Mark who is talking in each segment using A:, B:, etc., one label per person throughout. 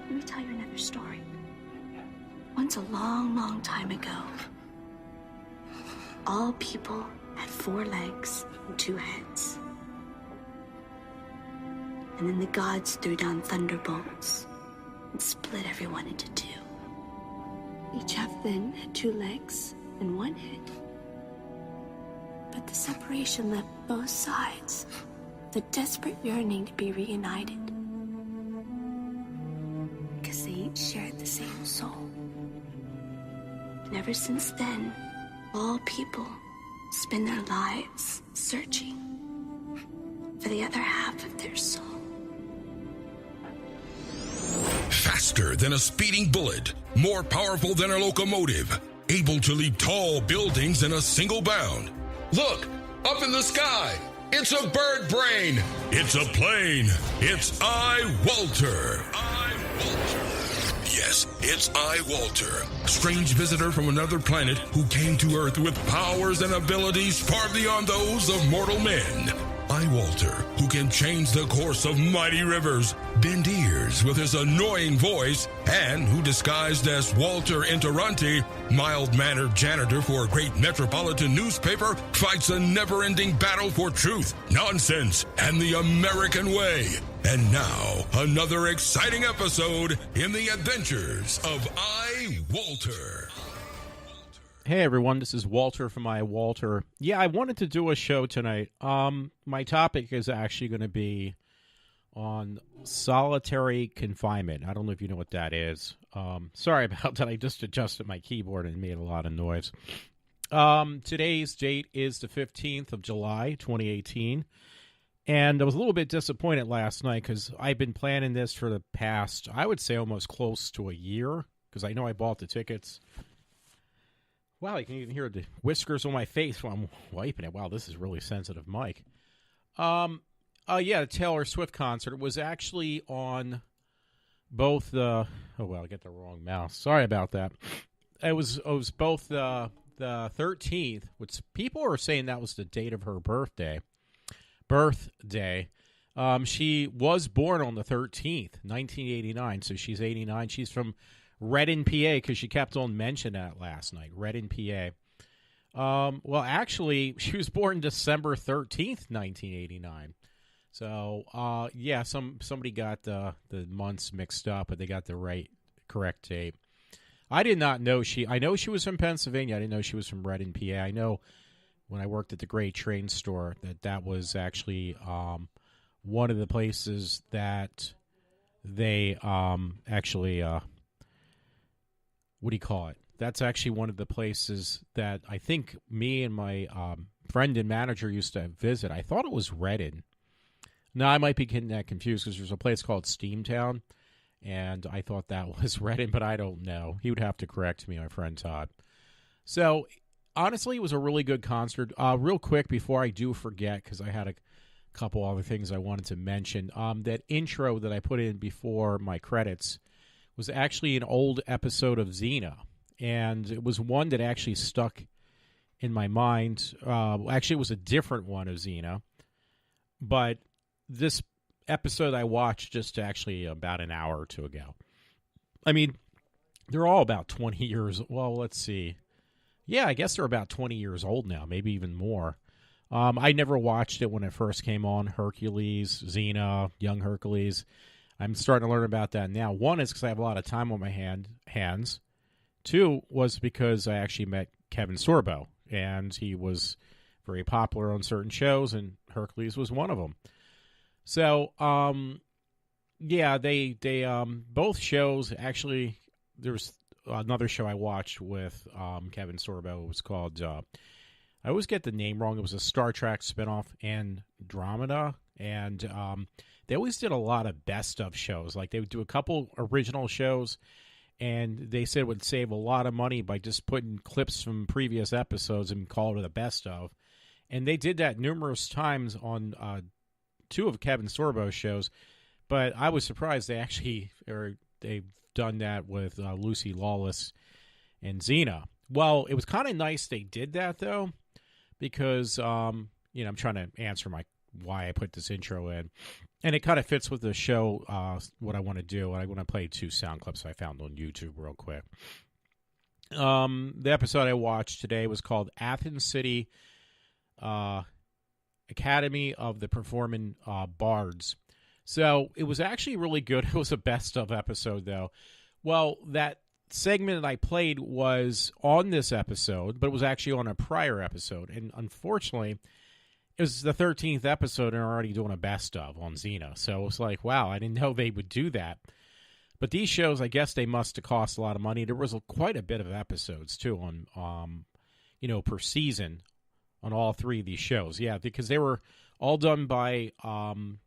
A: Let me tell you another story. Once a long, long time ago, all people had 4 legs and 2 heads. And then the gods threw down thunderbolts and split everyone into 2. Each half then had 2 legs and 1 head. But the separation left both sides with a desperate yearning to be reunited. Because they each shared the same soul. And ever since then, all people spend their lives searching for the other half of their soul.
B: Faster than a speeding bullet, more powerful than a locomotive, able to leap tall buildings in a single bound. Look, up in the sky, it's a bird brain, it's a plane, it's iWalter. Yes, it's iWalter, strange visitor from another planet who came to Earth with powers and abilities far beyond those of mortal men. iWalter, who can change the course of mighty rivers, bend ears with his annoying voice, and who disguised as Walter Interranti, mild-mannered janitor for a great metropolitan newspaper, fights a never-ending battle for truth, nonsense, and the American way. And now, another exciting episode in the adventures of iWalter.
C: Hey everyone, this is Walter from iWalter. Yeah, I wanted to do a show tonight. My topic is actually going to be on solitary confinement. I don't know if you know what that is. Sorry about that. I just adjusted my keyboard and it made a lot of noise. Today's date is the 15th of July, 2018. And I was a little bit disappointed last night because I've been planning this for the past, I would say almost close to a year, because I know I bought the tickets. Wow, you can even hear the whiskers on my face while I'm wiping it. Wow, this is really sensitive mic. The Taylor Swift concert was actually on both the... Oh, well, I got the wrong mouse. Sorry about that. It was both the 13th, which people are saying that was the date of her birthday. She was born on the 13th, 1989, so she's 89. She's from Reading, PA, because she kept on mentioning that last night. Reading, PA. Well, actually, she was born December 13th, 1989. So, somebody got the months mixed up, but they got the correct date. I did not know I know she was from Pennsylvania. I didn't know she was from Reading, PA. I know when I worked at the Great Train Store that was actually one of the places that they what do you call it? That's actually one of the places that I think me and my friend and manager used to visit. I thought it was Reading. No, I might be getting that confused because there's a place called Steamtown, and I thought that was Reading, but I don't know. He would have to correct me, my friend Todd. So, honestly, it was a really good concert. Real quick, before I do forget, because I had a couple other things I wanted to mention, that intro that I put in before my credits was actually an old episode of Xena, and it was one that actually stuck in my mind. Actually, it was a different one of Xena, but this episode I watched just actually about an hour or two ago. I mean, they're all about 20 years. Well, let's see. Yeah, I guess they're about 20 years old now, maybe even more. I never watched it when it first came on. Hercules, Xena, Young Hercules. I'm starting to learn about that now. One is because I have a lot of time on my hands. Two was because I actually met Kevin Sorbo, and he was very popular on certain shows, and Hercules was one of them. So, they both shows actually. There's another show I watched with Kevin Sorbo. It was called. I always get the name wrong. It was a Star Trek spinoff, Andromeda, and they always did a lot of best of shows. Like they would do a couple original shows, and they said it would save a lot of money by just putting clips from previous episodes and call it a best of. And they did that numerous times on two of Kevin Sorbo's shows, but I was surprised they've done that with Lucy Lawless and Xena. Well, it was kind of nice they did that though, because I'm trying to answer why I put this intro in. And it kind of fits with the show, what I want to do. I want to play 2 sound clips I found on YouTube real quick. The episode I watched today was called Athens City Academy of the Performing Bards. So it was actually really good. It was a best of episode, though. Well, that segment that I played was on this episode, but it was actually on a prior episode. And unfortunately, it was the 13th episode and already doing a best of on Xena. So it was like, wow, I didn't know they would do that. But these shows, I guess they must have cost a lot of money. There was quite a bit of episodes, too, on, per season on all 3 of these shows. Yeah, because they were all done by, I'm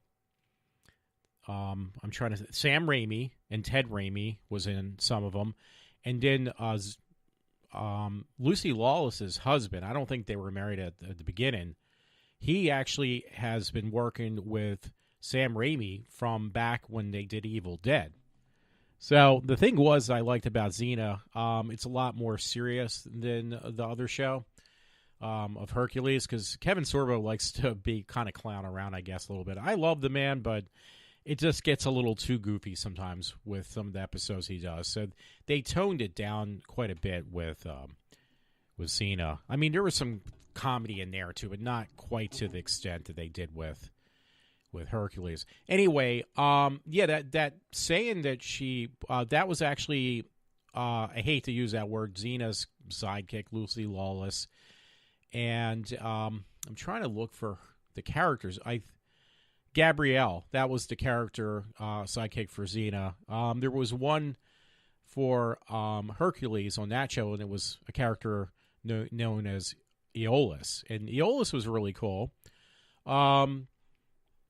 C: trying to, Sam Raimi and Ted Raimi was in some of them. And then Lucy Lawless's husband, I don't think they were married at the beginning. He actually has been working with Sam Raimi from back when they did Evil Dead. So the thing was I liked about Xena, it's a lot more serious than the other show of Hercules, because Kevin Sorbo likes to be kind of clown around, I guess, a little bit. I love the man, but it just gets a little too goofy sometimes with some of the episodes he does. So they toned it down quite a bit with Xena. I mean, there was some comedy in there too, but not quite to the extent that they did with Hercules. Anyway, that saying that she that was actually I hate to use that word, Xena's sidekick, Lucy Lawless, and I'm trying to look for the characters. Gabrielle, that was the character sidekick for Xena. There was one for Hercules on that show, and it was a character known as Aeolus, and Aeolus was really cool.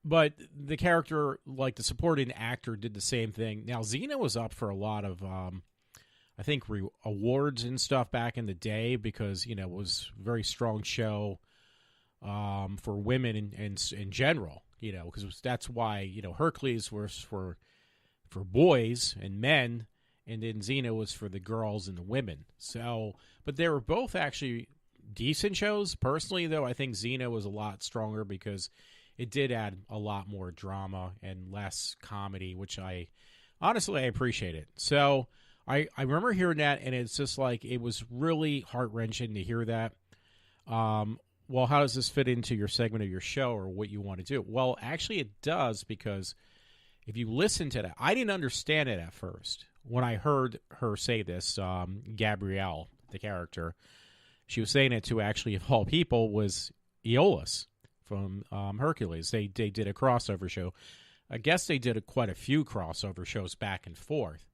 C: But the character, like the supporting actor, did the same thing. Now, Xena was up for a lot of, I think, awards and stuff back in the day because, it was a very strong show for women in general, because that's why, Hercules was for boys and men, and then Xena was for the girls and the women. So, but they were both actually decent shows. Personally, though, I think Xena was a lot stronger because it did add a lot more drama and less comedy, which I appreciate it. So I remember hearing that, and it's just like it was really heart-wrenching to hear that. Well, how does this fit into your segment of your show or what you want to do? Well, actually it does, because if you listen to that, I didn't understand it at first. When I heard her say this, Gabrielle, the character, she was saying it to actually, of all people, was Aeolus from Hercules. They did a crossover show. I guess they did quite a few crossover shows back and forth.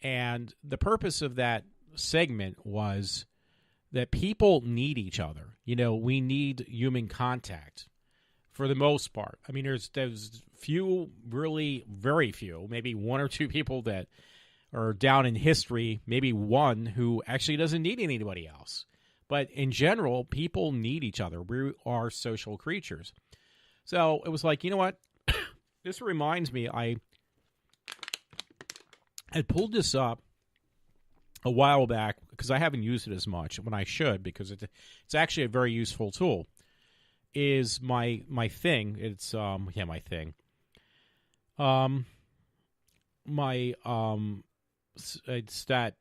C: And the purpose of that segment was that people need each other. We need human contact for the most part. I mean, there's few, really very few, maybe 1 or 2 people that are down in history, maybe one who actually doesn't need anybody else. But in general, people need each other. We are social creatures. So it was like, you know what? This reminds me, I had pulled this up a while back because I haven't used it as much when I should, because it's actually a very useful tool. Is my thing. It's my thing. It's that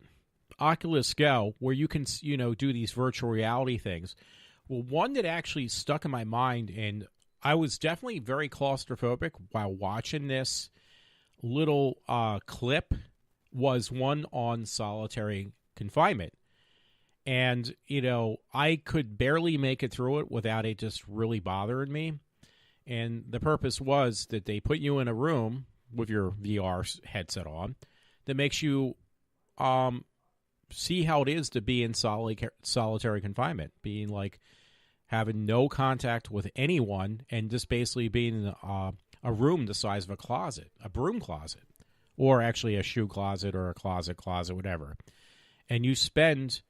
C: Oculus Go, where you can, do these virtual reality things. Well, one that actually stuck in my mind, and I was definitely very claustrophobic while watching this little clip, was one on solitary confinement. And, I could barely make it through it without it just really bothering me. And the purpose was that they put you in a room with your VR headset on that makes you see how it is to be in solitary confinement, being like having no contact with anyone and just basically being in a room the size of a closet, a broom closet, or actually a shoe closet or a closet, whatever. And you spend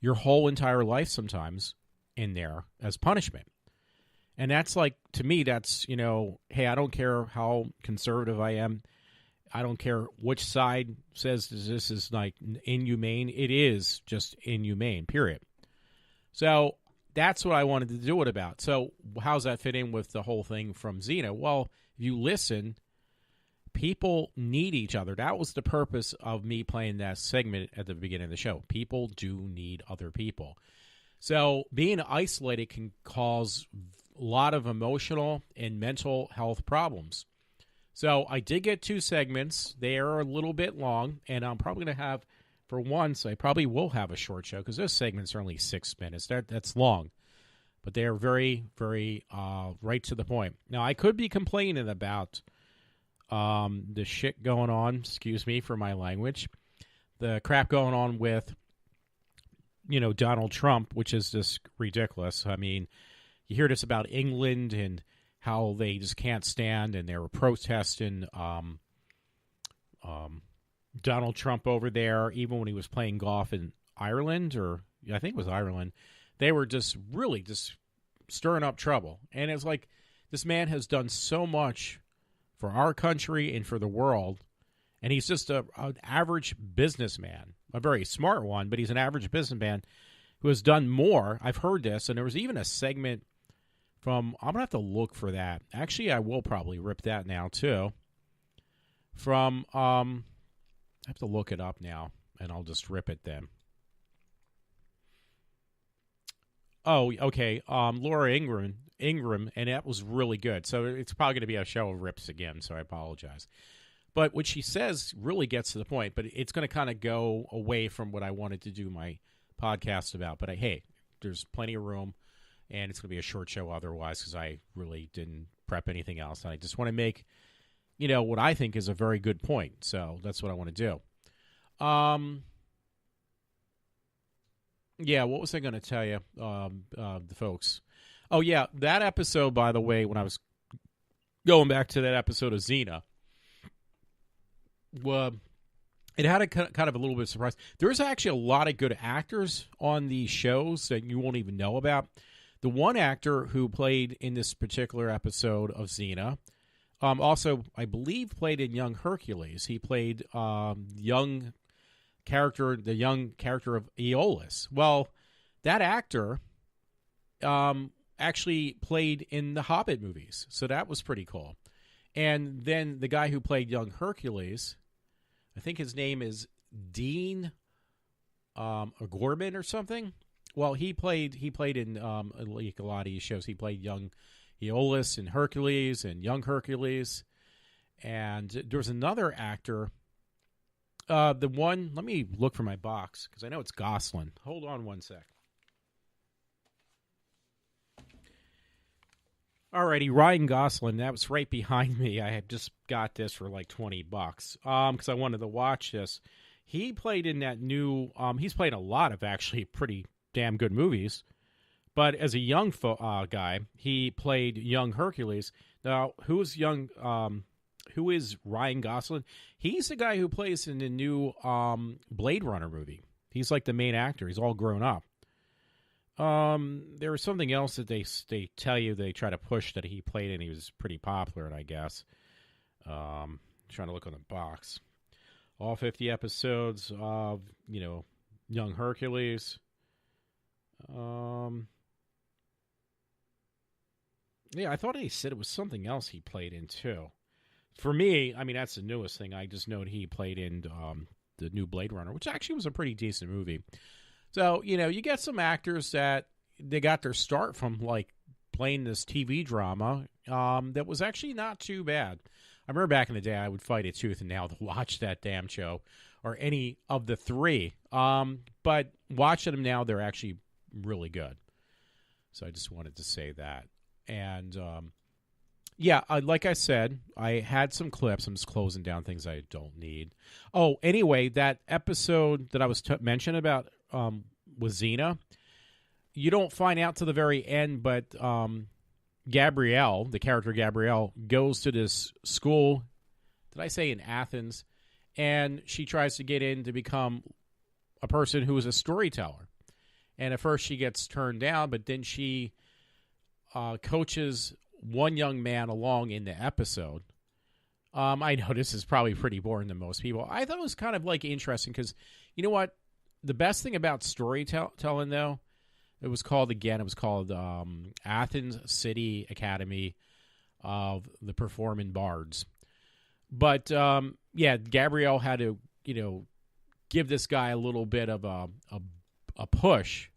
C: your whole entire life sometimes in there as punishment. And that's like, to me, that's, hey, I don't care how conservative I am. I don't care which side says this is like inhumane. It is just inhumane, period. So that's what I wanted to do it about. So how's that fit in with the whole thing from Xena? Well, if you listen, people need each other. That was the purpose of me playing that segment at the beginning of the show. People do need other people. So being isolated can cause a lot of emotional and mental health problems. So I did get 2 segments. They are a little bit long, and I'm probably going to have, for once, I probably will have a short show because those segments are only 6 minutes. That's long. But they are very, very right to the point. Now, I could be complaining about the shit going on, excuse me for my language, the crap going on with, Donald Trump, which is just ridiculous. I mean, you hear this about England and how they just can't stand, and they were protesting Donald Trump over there, even when he was playing golf in Ireland, or I think it was Ireland. They were just really just stirring up trouble. And it's like, this man has done so much for our country and for the world, and he's just an average businessman, a very smart one, but he's an average businessman who has done more. I've heard this, and there was even a segment from, I'm going to have to look for that. Actually, I will probably rip that now, too. From, I have to look it up now, and I'll just rip it then. Oh, okay. Laura Ingram, and that was really good. So it's probably going to be a show of rips again, so I apologize. But what she says really gets to the point, but it's going to kind of go away from what I wanted to do my podcast about. But hey, there's plenty of room, and it's going to be a short show otherwise because I really didn't prep anything else. I just want to make, what I think is a very good point. So that's what I want to do. Yeah, what was I going to tell you, the folks? Oh, yeah, that episode, by the way, when I was going back to that episode of Xena, it had a kind of a little bit of surprise. There's actually a lot of good actors on these shows that you won't even know about. The one actor who played in this particular episode of Xena also, I believe, played in Young Hercules. He played the young character of Aeolus. Well, that actor actually played in the Hobbit movies, so that was pretty cool. And then the guy who played young Hercules, I think his name is Dean O'Gorman or something. Well, he played in like a lot of these shows. He played young Aeolus in Hercules and young Hercules. And there was another actor. Let me look for my box because I know it's Gosling. Hold on one sec. Alrighty, Ryan Gosling, that was right behind me. I had just got this for like $20 because I wanted to watch this. He played in that new, he's played a lot of actually pretty damn good movies, but as a young guy, he played young Hercules. Now, who is Ryan Gosling? He's the guy who plays in the new Blade Runner movie. He's like the main actor. He's all grown up. There was something else that they tell you they try to push that he played in. He was pretty popular, and I guess. Trying to look on the box. All 50 episodes of, Young Hercules. Yeah, I thought he said it was something else he played in, too. For me, I mean, that's the newest thing. I just know he played in the new Blade Runner, which actually was a pretty decent movie. So, you get some actors that they got their start from, like, playing this TV drama that was actually not too bad. I remember back in the day, I would fight it tooth and nail to watch that damn show, or any of the three. But watching them now, they're actually really good. So I just wanted to say that. And, yeah, like I said, I had some clips. I'm just closing down things I don't need. Oh, anyway, that episode that I was mentioning about with Xena, you don't find out to the very end, but Gabrielle, the character Gabrielle, goes to this school, did I say in Athens, and she tries to get in to become a person who is a storyteller. And at first she gets turned down, but then she coaches one young man along in the episode. I know this is probably pretty boring to most people. I thought it was kind of like interesting because, you know what? The best thing about storytelling, though, It was called Athens City Academy of the Performing Bards. But, Gabrielle had to, give this guy a little bit of a push,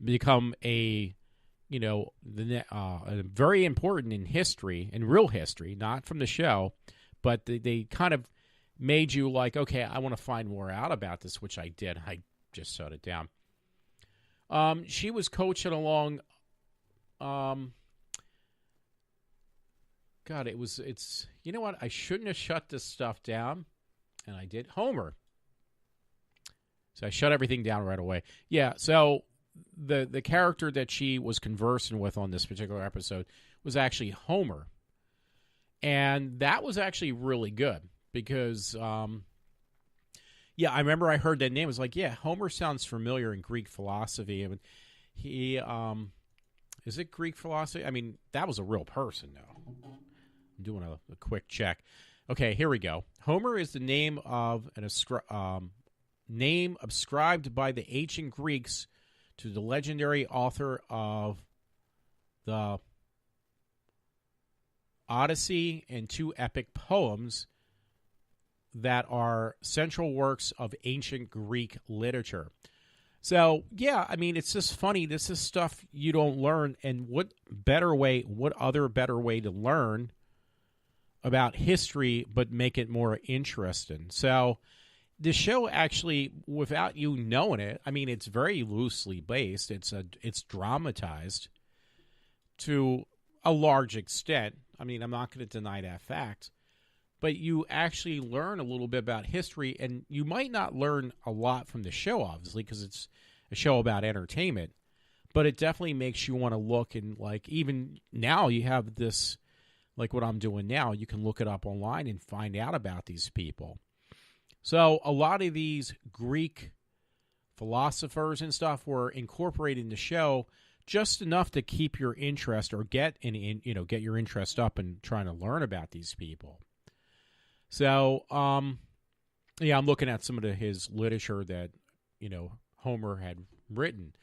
C: become very important in history, in real history, not from the show, but they kind of made you like, okay, I want to find more out about this, which I did. I just shut it down. She was coaching along. It's you know what? I shouldn't have shut this stuff down, and I did. Homer. So I shut everything down right away. Yeah, so the character that she was conversing with on this particular episode was actually Homer. And that was actually really good because, I remember I heard that name. I was like, yeah, Homer sounds familiar in Greek philosophy. I mean, is it Greek philosophy? I mean, that was a real person, though. I'm doing a quick check. Okay, here we go. Homer is the name of name ascribed by the ancient Greeks to the legendary author of the Odyssey and two epic poems that are central works of ancient Greek literature. So, it's just funny. This is stuff you don't learn. And what other better way to learn about history but make it more interesting? So, the show actually, without you knowing it, it's very loosely based. It's dramatized to a large extent. I'm not going to deny that fact. But you actually learn a little bit about history, and you might not learn a lot from the show, obviously, because it's a show about entertainment. But it definitely makes you want to look, and even now you have this, like what I'm doing now, you can look it up online and find out about these people. So a lot of these Greek philosophers and stuff were incorporated in the show just enough to keep your interest or get your interest up and trying to learn about these people. So, I'm looking at some of his literature that, Homer had written.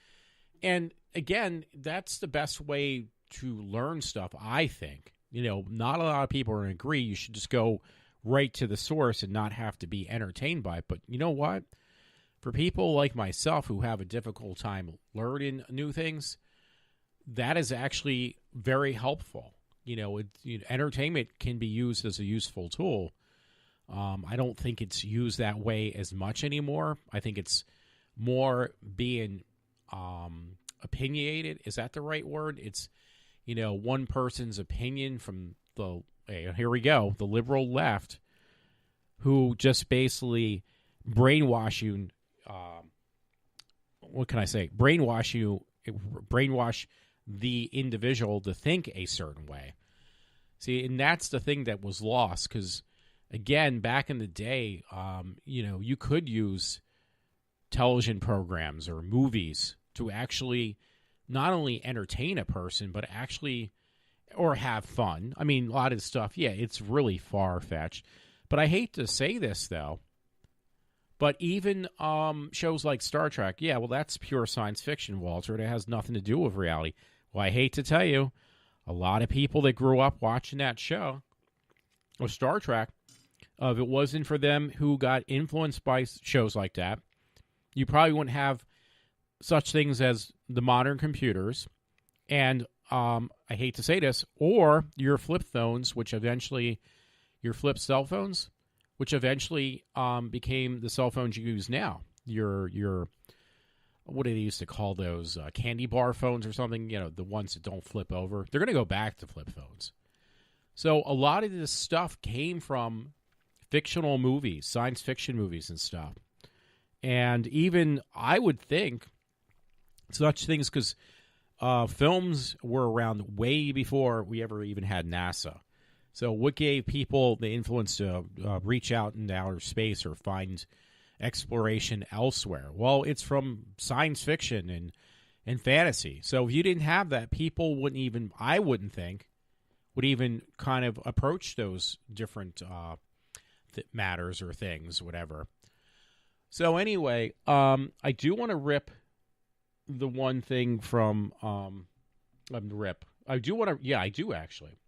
C: And again, that's the best way to learn stuff, I think. Not a lot of people are agree. You should just go right to the source and not have to be entertained by it. But you know what? For people like myself who have a difficult time learning new things, that is actually very helpful. Entertainment can be used as a useful tool. I don't think it's used that way as much anymore. I think it's more being opinionated. Is that the right word? It's, one person's opinion from here we go, the liberal left, who just basically brainwash you. What can I say? Brainwash the individual to think a certain way. See, and that's the thing that was lost because, again, back in the day, you could use television programs or movies to actually not only entertain a person, but actually or have fun. A lot of stuff, it's really far-fetched. But I hate to say this, though, but even shows like Star Trek, that's pure science fiction, Walter. It has nothing to do with reality. Well, I hate to tell you, a lot of people that grew up watching that show, or Star Trek, if it wasn't for them who got influenced by shows like that, you probably wouldn't have such things as the modern computers, and I hate to say this, or your flip phones, your flip cell phones, which eventually became the cell phones you use now. Your what do they used to call those, candy bar phones or something? The ones that don't flip over. They're going to go back to flip phones. So a lot of this stuff came from fictional movies, science fiction movies and stuff. And even I would think such things, because films were around way before we ever even had NASA. So what gave people the influence to reach out into outer space or find exploration elsewhere? Well, it's from science fiction and fantasy. So if you didn't have that, people wouldn't even, I wouldn't think, would even kind of approach those different matters or things, whatever. So anyway, I do want to rip the one thing from Rip. I do want to. Yeah, I do actually.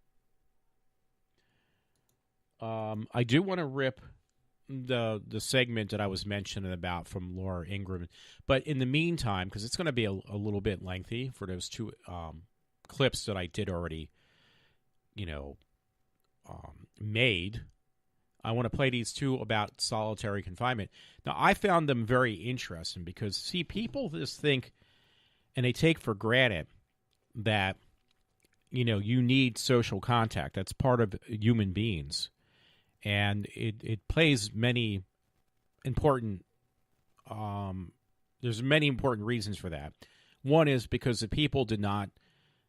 C: I do want to rip the segment that I was mentioning about from Laura Ingraham, but in the meantime, because it's going to be a little bit lengthy for those two clips that I did already, made. I want to play these two about solitary confinement. Now, I found them very interesting because, see, people just think and they take for granted that, you need social contact. That's part of human beings. And it plays many important, there's many important reasons for that. One is because if people did not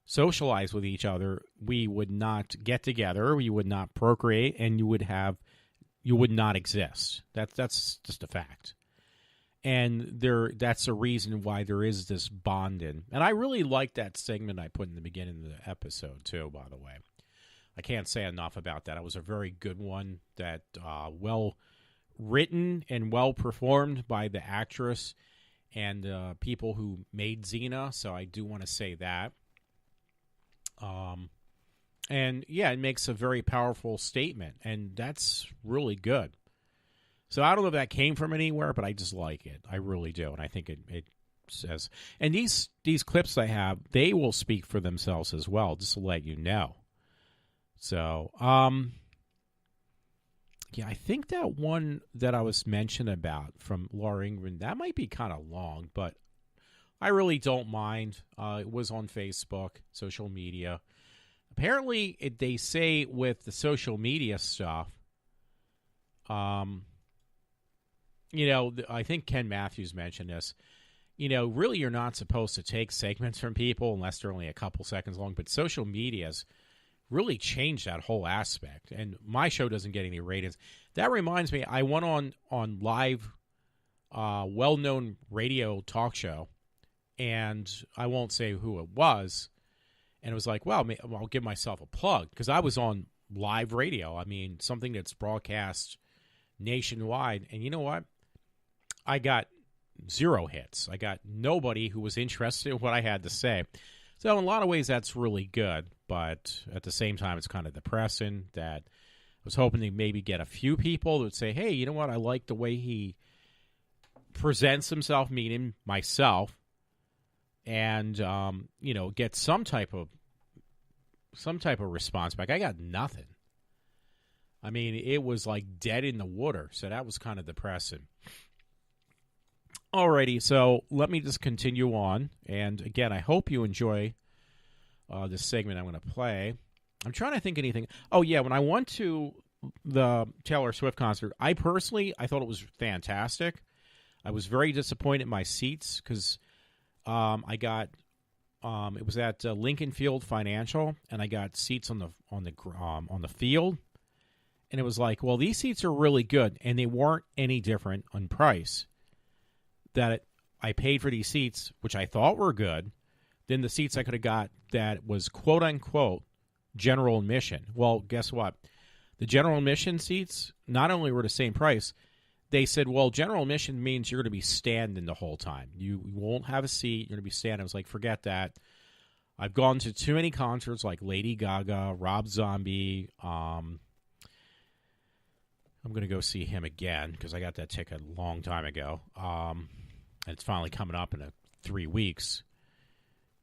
C: socialize with each other, we would not get together, we would not procreate, and you would not exist. That's just a fact. And that's a reason why there is this bonding. And I really like that segment I put in the beginning of the episode, too, by the way. I can't say enough about that. It was a very good one that well written and well performed by the actress and people who made Xena. So I do want to say that. And yeah, it makes a very powerful statement, and that's really good. So I don't know if that came from anywhere, but I just like it. I really do, and I think it says. And these clips I have, they will speak for themselves as well, just to let you know. So, yeah, I think that one that I was mentioning about from Laura Ingraham, that might be kind of long, but I really don't mind. It was on Facebook, social media. Apparently, they say with the social media stuff, I think Ken Matthews mentioned this. Really you're not supposed to take segments from people unless they're only a couple seconds long, but social media's really changed that whole aspect. And my show doesn't get any ratings. That reminds me, I went on live, well-known radio talk show, and I won't say who it was. And it was like, well, I'll give myself a plug because I was on live radio. I mean, something that's broadcast nationwide. And you know what? I got 0 hits. I got nobody who was interested in what I had to say. So in a lot of ways, that's really good. But at the same time, it's kind of depressing that I was hoping to maybe get a few people that would say, hey, you know what? I like the way he presents himself, meaning myself, and, get some type of response back. I got nothing. I mean, it was like dead in the water. So that was kind of depressing. Alrighty, so let me just continue on. And again, I hope you enjoy this segment I'm going to play. I'm trying to think anything. Oh, yeah, when I went to the Taylor Swift concert, I thought it was fantastic. I was very disappointed in my seats because I got it was at Lincoln Field Financial, and I got seats on the field. And it was like, well, these seats are really good, and they weren't any different on price. I paid for these seats, which I thought were good, than the seats I could have got that was quote-unquote general admission. Well, guess what? The general admission seats not only were the same price, they said, well, general admission means you're going to be standing the whole time. You won't have a seat. You're going to be standing. I was like, forget that. I've gone to too many concerts like Lady Gaga, Rob Zombie. I'm going to go see him again because I got that ticket a long time ago. And it's finally coming up in 3 weeks.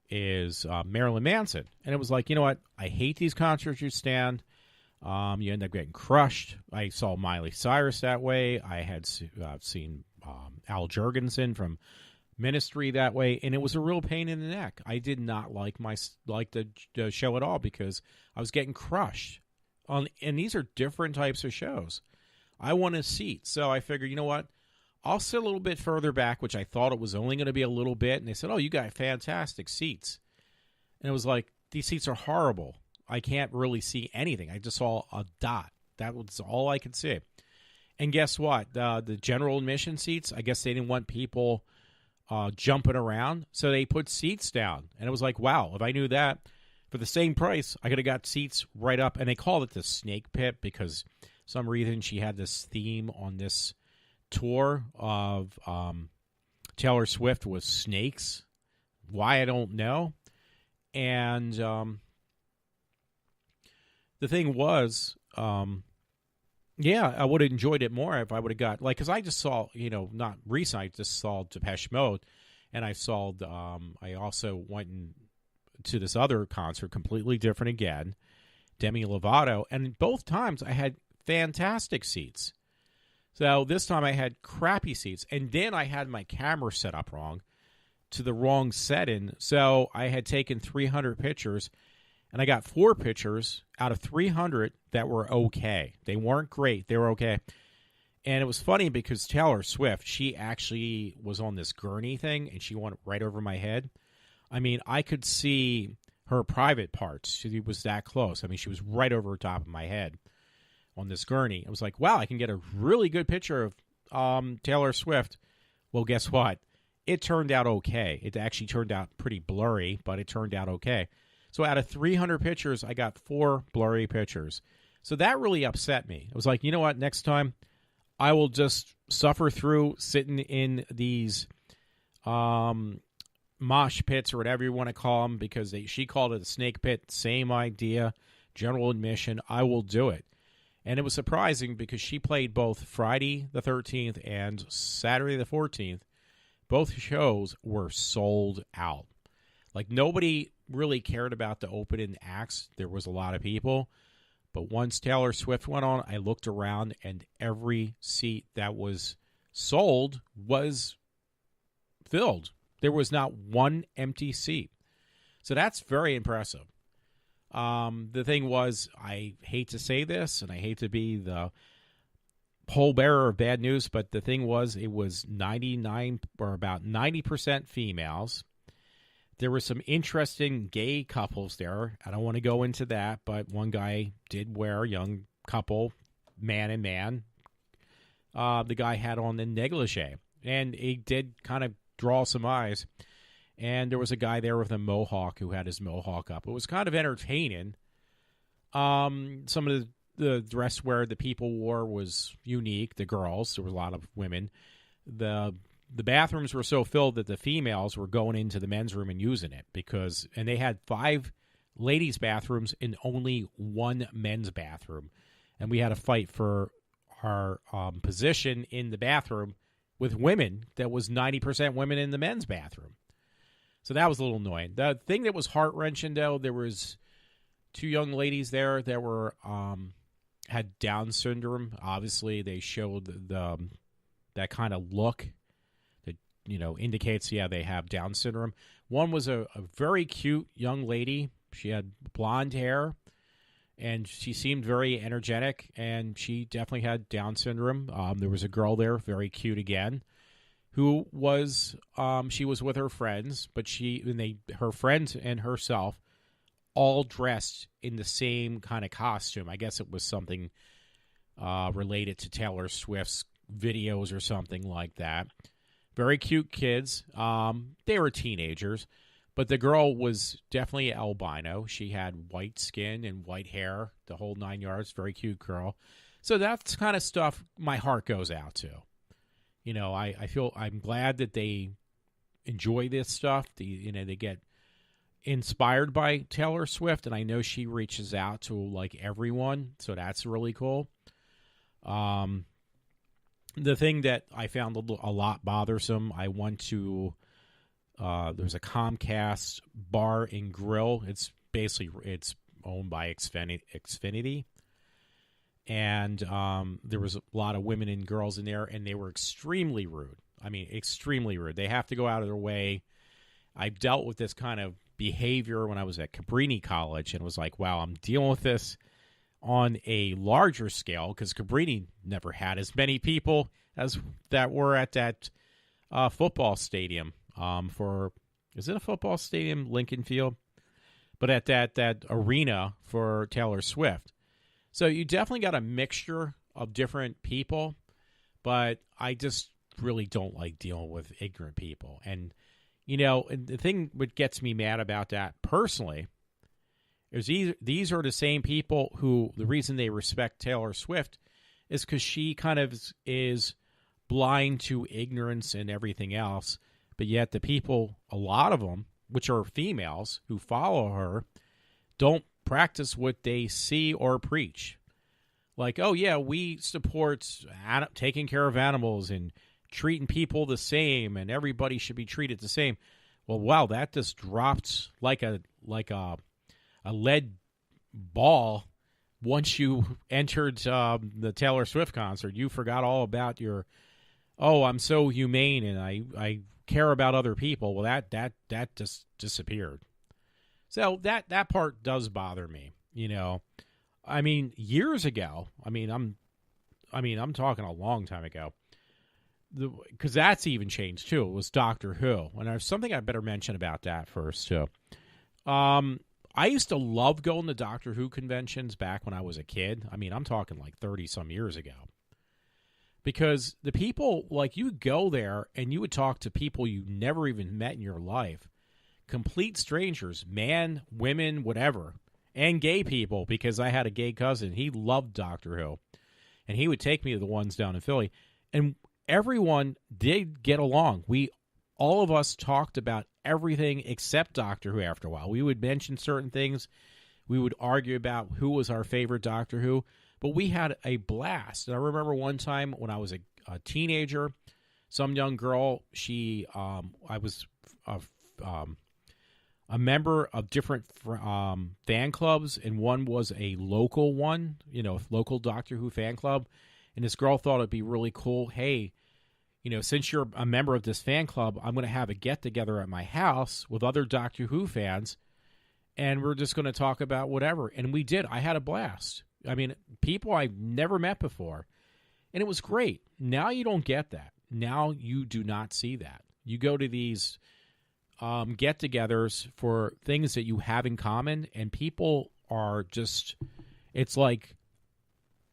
C: Is Marilyn Manson. And it was like, you know what? I hate these concerts you stand. You end up getting crushed. I saw Miley Cyrus that way. I had seen Al Jurgensen from Ministry that way, and it was a real pain in the neck. I did not like the show at all because I was getting crushed. And these are different types of shows. I want a seat, so I figured, you know what? I'll sit a little bit further back, which I thought it was only going to be a little bit. And they said, oh, you got fantastic seats. And it was like, these seats are horrible. I can't really see anything. I just saw a dot. That was all I could see. And guess what? The general admission seats, I guess they didn't want people jumping around, so they put seats down. And it was like, wow, if I knew that, for the same price, I could have got seats right up. And they called it the Snake Pit because some reason she had this theme on this tour of Taylor Swift with snakes. Why, I don't know. And the thing was, yeah, I would have enjoyed it more if I would have got, like, because I just saw, not recently, I just saw Depeche Mode, and I saw, I also went to this other concert, completely different again, Demi Lovato, and both times I had fantastic seats. So this time I had crappy seats, and then I had my camera set up wrong to the wrong setting. So I had taken 300 pictures, and I got 4 pictures out of 300 that were okay. They weren't great. They were okay. And it was funny because Taylor Swift, she actually was on this gurney thing, and she went right over my head. I mean, I could see her private parts. She was that close. I mean, she was right over the top of my head on this gurney. I was like, wow, I can get a really good picture of Taylor Swift. Well, guess what? It turned out okay. It actually turned out pretty blurry, but it turned out okay. So out of 300 pictures, I got 4 blurry pictures. So that really upset me. I was like, you know what? Next time, I will just suffer through sitting in these mosh pits or whatever you want to call them, because she called it a snake pit. Same idea, general admission. I will do it. And it was surprising because she played both Friday the 13th and Saturday the 14th. Both shows were sold out. Like, nobody really cared about the opening acts. There was a lot of people. But once Taylor Swift went on, I looked around, and every seat that was sold was filled. There was not one empty seat. So that's very impressive. The thing was, I hate to say this, and I hate to be the pallbearer of bad news, but the thing was, it was 99 or about 90% females. There were some interesting gay couples there. I don't want to go into that, but one guy did wear, a young couple, man and man. The guy had on the negligee, and he did kind of draw some eyes. And there was a guy there with a mohawk who had his mohawk up. It was kind of entertaining. Some of the dress wear the people wore was unique. The girls, there was a lot of women. The bathrooms were so filled that the females were going into the men's room and using it and they had 5 ladies' bathrooms and only 1 men's bathroom. And we had a fight for our position in the bathroom with women that was 90% women in the men's bathroom. So that was a little annoying. The thing that was heart-wrenching, though, there was 2 young ladies there that were had Down syndrome. Obviously, they showed that kind of look that indicates, they have Down syndrome. One was a very cute young lady. She had blonde hair, and she seemed very energetic, and she definitely had Down syndrome. There was a girl there, very cute again, who was she was with her friends, but her friends and herself all dressed in the same kind of costume. I guess it was something related to Taylor Swift's videos or something like that. Very cute kids. They were teenagers, but the girl was definitely albino. She had white skin and white hair, the whole 9 yards. Very cute girl. So that's kind of stuff my heart goes out to. I'm glad that they enjoy this stuff. They get inspired by Taylor Swift, and I know she reaches out to like everyone, so that's really cool. The thing that I found a lot bothersome, I went to there's a Comcast bar and grill. It's owned by Xfinity. And there was a lot of women and girls in there, and they were extremely rude. I mean, extremely rude. They have to go out of their way. I've dealt with this kind of behavior when I was at Cabrini College, and was like, wow, I'm dealing with this on a larger scale, because Cabrini never had as many people as that were at that football stadium. Is it a football stadium, Lincoln Field? But at that arena for Taylor Swift. So you definitely got a mixture of different people, but I just really don't like dealing with ignorant people. And, the thing that gets me mad about that personally is these are the same people who, the reason they respect Taylor Swift is because she kind of is blind to ignorance and everything else. But yet the people, a lot of them, which are females who follow her, don't practice what they see or preach. Like, oh, yeah, we support taking care of animals and treating people the same, and everybody should be treated the same. Well, wow, that just dropped like a lead ball once you entered the Taylor Swift concert. You forgot all about your, oh, I'm so humane and I care about other people. Well, that just disappeared. So that part does bother me, you know. I mean, years ago. I'm talking a long time ago. Because that's even changed too. It was Doctor Who, and there's something I better mention about that first too. I used to love going to Doctor Who conventions back when I was a kid. I'm talking like 30 some years ago. Because the people, like, you go there and you would talk to people you never even met in your life. Complete strangers, man, women, whatever. And gay people, because I had a gay cousin. He loved Doctor Who. And he would take me to the ones down in Philly. And everyone did get along. All of us talked about everything except Doctor Who after a while. We would mention certain things. We would argue about who was our favorite Doctor Who. But we had a blast. And I remember one time when I was a teenager, some young girl, I was a member of different fan clubs, and one was a local one, local Doctor Who fan club. And this girl thought it'd be really cool. Hey, since you're a member of this fan club, I'm going to have a get-together at my house with other Doctor Who fans, and we're just going to talk about whatever. And we did. I had a blast. People I've never met before. And it was great. Now you don't get that. Now you do not see that. You go to these get-togethers for things that you have in common, and people are just, it's like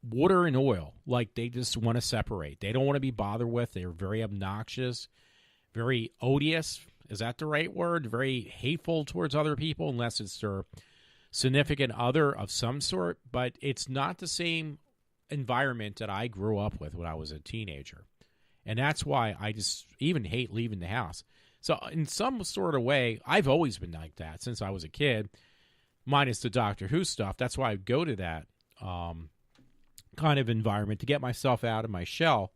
C: water and oil. Like, they just want to separate. They don't want to be bothered with. They're very obnoxious, very odious. Is that the right word? Very hateful towards other people, unless it's their significant other of some sort. But it's not the same environment that I grew up with when I was a teenager. And that's why I just even hate leaving the house. So in some sort of way, I've always been like that since I was a kid, minus the Doctor Who stuff. That's why I go to that kind of environment to get myself out of my shell.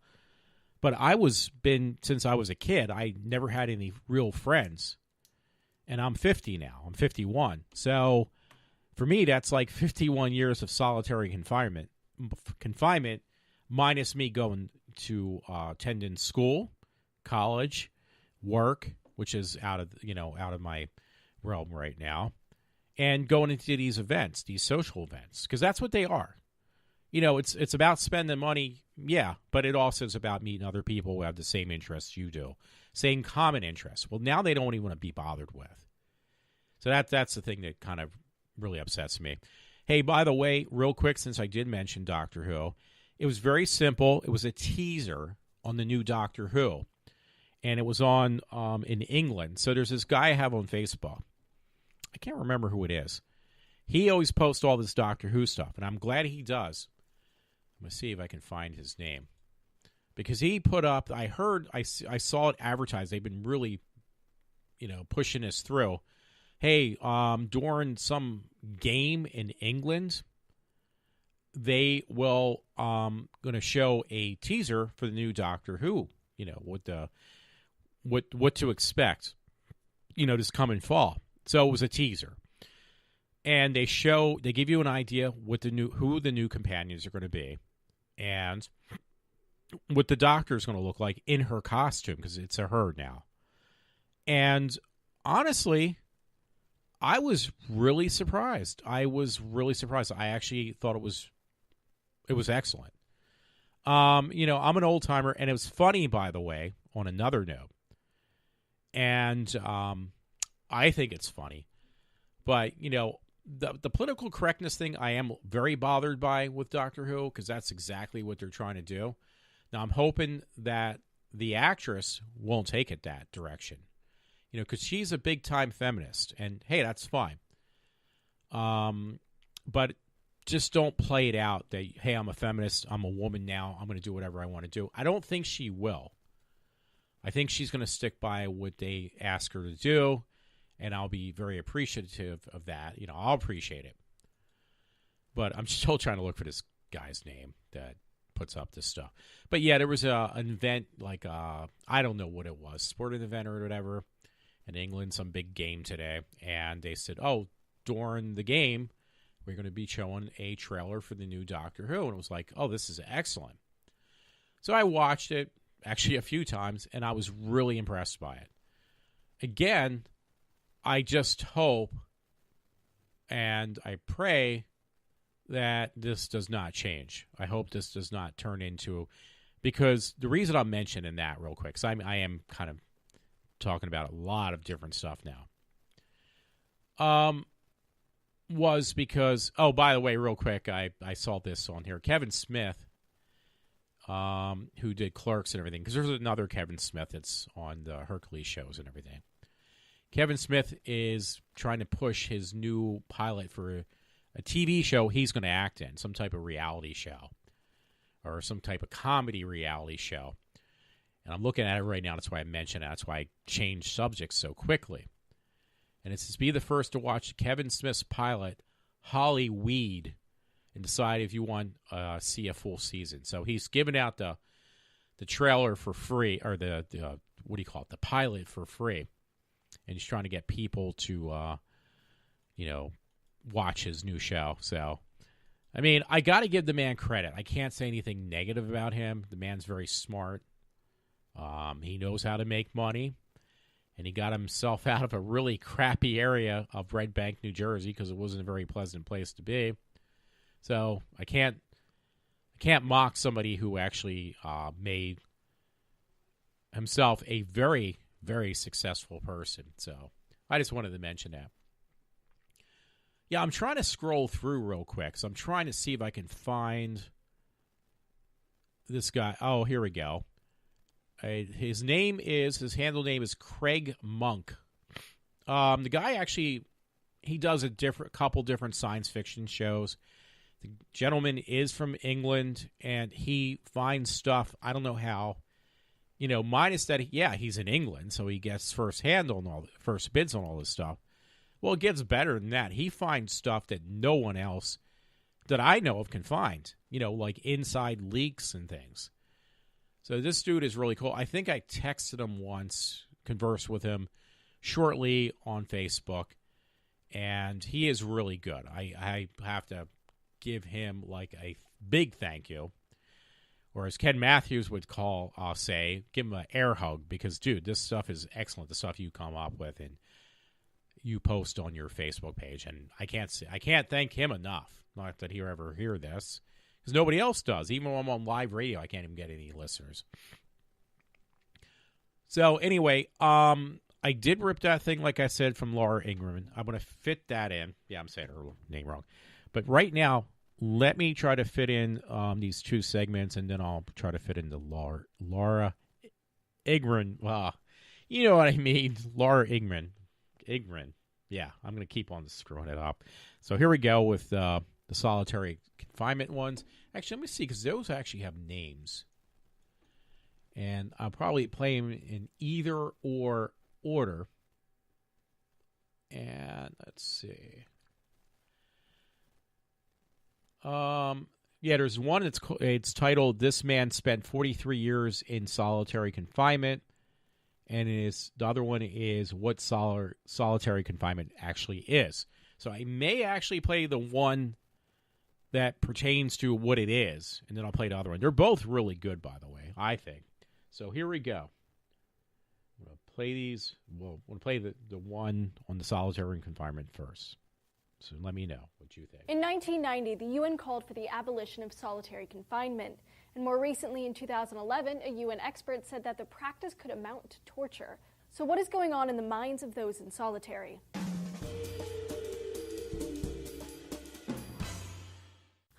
C: But since I was a kid, I never had any real friends. And I'm 50 now. I'm 51. So for me, that's like 51 years of solitary confinement minus me going to attending school, college, work, which is out of my realm right now, and going into these events, these social events, because that's what they are. It's about spending money, yeah, but it also is about meeting other people who have the same interests you do, same common interests. Well, now they don't even want to be bothered with. So that's the thing that kind of really upsets me. Hey, by the way, real quick, since I did mention Doctor Who, it was very simple. It was a teaser on the new Doctor Who, and it was on in England. So there's this guy I have on Facebook. I can't remember who it is. He always posts all this Doctor Who stuff, and I'm glad he does. I'm going to see if I can find his name. Because he put up, I saw it advertised. They've been really, pushing this through. Hey, during some game in England, they will going to show a teaser for the new Doctor Who. What to expect. This coming fall. So it was a teaser, and they give you an idea who the new companions are going to be, and what the Doctor is going to look like in her costume, because it's a her now. And honestly, I was really surprised. I actually thought it was excellent. I'm an old timer, and it was funny, by the way, on another note. And I think it's funny. But, the political correctness thing I am very bothered by with Doctor Who, because that's exactly what they're trying to do. Now, I'm hoping that the actress won't take it that direction. Because she's a big-time feminist, and hey, that's fine. But just don't play it out that, hey, I'm a feminist, I'm a woman now, I'm going to do whatever I want to do. I don't think she will. I think she's going to stick by what they ask her to do, and I'll be very appreciative of that. I'll appreciate it. But I'm still trying to look for this guy's name that puts up this stuff. But yeah, there was an event, like I don't know what it was, sporting event or whatever in England, some big game today, and they said, during the game we're going to be showing a trailer for the new Doctor Who, and it was like, this is excellent. So I watched it actually a few times, and I was really impressed by it. Again, I just hope and I pray that this does not change. I hope this does not turn into, because the reason I'm mentioning that real quick, because I am kind of talking about a lot of different stuff now, was because, by the way, real quick, I saw this on here. Kevin Smith, who did Clerks and everything, because there's another Kevin Smith that's on the Hercules shows and everything. Kevin Smith is trying to push his new pilot for a TV show he's going to act in, some type of reality show or some type of comedy reality show. And I'm looking at it right now. That's why I mentioned it. That's why I changed subjects so quickly. And it says, be the first to watch Kevin Smith's pilot, Holly Weed, and decide if you want to see a full season. So he's giving out the trailer for free, or the the pilot for free. And he's trying to get people to, watch his new show. So, I mean, I got to give the man credit. I can't say anything negative about him. The man's very smart. He knows how to make money. And he got himself out of a really crappy area of Red Bank, New Jersey, because it wasn't a very pleasant place to be. So I can't mock somebody who actually made himself a very, very successful person. So I just wanted to mention that. Yeah, I'm trying to scroll through real quick. So I'm trying to see if I can find this guy. Oh, here we go. His handle name is Craig Monk. The guy actually, he does a couple different science fiction shows. The gentleman is from England, and he finds stuff, I don't know how, minus that, he's in England, so he gets first bids on all this stuff. Well, it gets better than that. He finds stuff that no one else that I know of can find, like inside leaks and things. So this dude is really cool. I think I texted him once, conversed with him shortly on Facebook, and he is really good. I have to give him like a big thank you. Or as Ken Matthews would say, give him an air hug, because, dude, this stuff is excellent, the stuff you come up with and you post on your Facebook page. And I can't thank him enough. Not that he'll ever hear this, because nobody else does. Even when I'm on live radio, I can't even get any listeners. So anyway, I did rip that thing, like I said, from Laura Ingram. I'm going to fit that in. Yeah, I'm saying her name wrong. But right now, let me try to fit in these two segments, and then I'll try to fit in the Laura Ingram. You know what I mean. Laura Ingram. Yeah, I'm going to keep on screwing it up. So here we go with the solitary confinement ones. Actually, let me see, because those actually have names. And I'll probably play them in either or order. And let's see. There's one. It's titled "This Man Spent 43 Years in Solitary Confinement," and the other one is "What Solitary Confinement Actually Is." So I may actually play the one that pertains to what it is, and then I'll play the other one. They're both really good, by the way, I think. So here we go. I'm going to play these. We'll play the one on the solitary confinement first. So let me know what you think.
D: In 1990, the UN called for the abolition of solitary confinement. And more recently, in 2011, a UN expert said that the practice could amount to torture. So what is going on in the minds of those in solitary?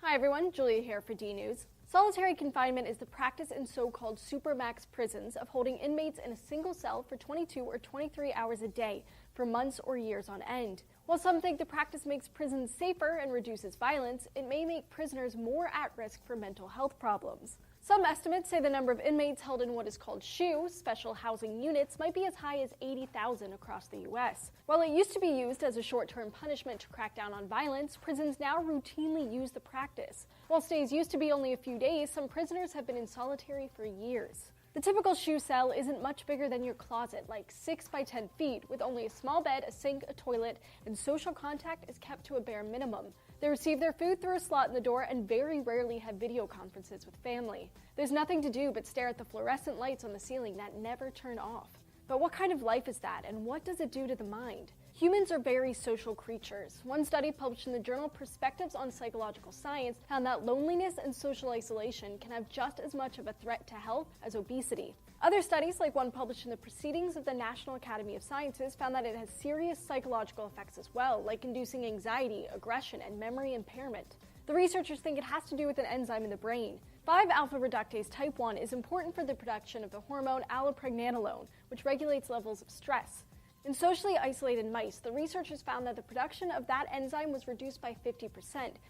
D: Hi everyone, Julia here for D News. Solitary confinement is the practice in so-called supermax prisons of holding inmates in a single cell for 22 or 23 hours a day for months or years on end. While some think the practice makes prisons safer and reduces violence, it may make prisoners more at risk for mental health problems. Some estimates say the number of inmates held in what is called SHU, special housing units, might be as high as 80,000 across the U.S. While it used to be used as a short-term punishment to crack down on violence, prisons now routinely use the practice. While stays used to be only a few days, some prisoners have been in solitary for years. The typical SHU cell isn't much bigger than your closet, like 6 by 10 feet, with only a small bed, a sink, a toilet, and social contact is kept to a bare minimum. They receive their food through a slot in the door and very rarely have video conferences with family. There's nothing to do but stare at the fluorescent lights on the ceiling that never turn off. But what kind of life is that, and what does it do to the mind? Humans are very social creatures. One study published in the journal Perspectives on Psychological Science found that loneliness and social isolation can have just as much of a threat to health as obesity. Other studies, like one published in the Proceedings of the National Academy of Sciences, found that it has serious psychological effects as well, like inducing anxiety, aggression, and memory impairment. The researchers think it has to do with an enzyme in the brain. 5-alpha reductase type 1 is important for the production of the hormone allopregnanolone, which regulates levels of stress. In socially isolated mice, the researchers found that the production of that enzyme was reduced by 50%,